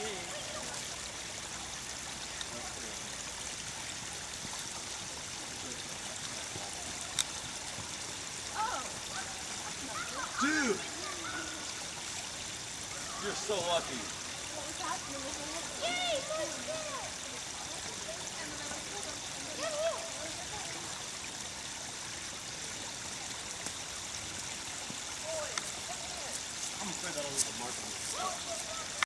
Dude! You're so lucky. Yay! Look! I'm afraid that'll leave a mark on the